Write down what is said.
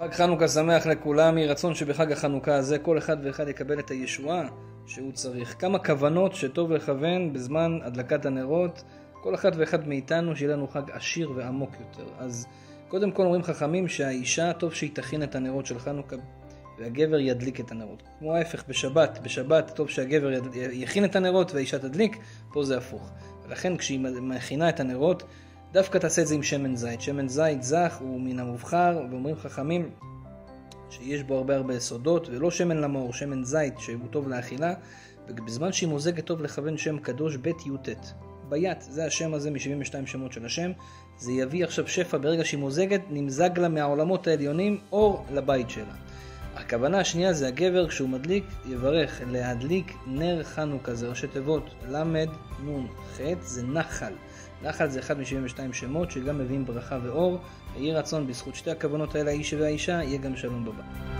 חג חנוכה שמח לכולם, יהי רצון שבחג החנוכה הזה כל אחד ואחד יקבל את הישועה שהוא צריך. כמה כוונות שטוב לכוון בזמן הדלקת הנרות, כל אחד ואחד מאיתנו שיהיה לנו חג עשיר ועמוק יותר. אז קודם כל אומרים חכמים שהאישה טוב שהיא תכין את הנרות של חנוכה והגבר ידליק את הנרות. כמו ההפך בשבת טוב שהגבר יכין את הנרות והאישה תדליק, פה זה הפוך. ולכן כשהיא מכינה את הנרות, דווקא תעשה את זה עם שמן זית. שמן זית זך הוא מן המובחר, ואומרים חכמים שיש בו הרבה יסודות, ולא שמן למור, שמן זית שהוא טוב לאכילה, ובזמן שהיא מוזגת טוב לכוון שם קדוש בית יוטט. ביית, זה השם הזה מ-72 שמות של השם, זה יביא עכשיו שפע ברגע שהיא מוזגת, נמזג לה מהעולמות העליונים אור לבית שלה. הכוונה השנייה זה הגבר כשהוא מדליק, יברך להדליק נר חנוכה, זה ראשי תיבות, למד נון ח' זה נחל. נחל זה אחד מ-72 שמות שגם מביאים ברכה ואור. יהי רצון בזכות שתי הכוונות האלה, האיש והאישה, יהיה גם שלום בבא.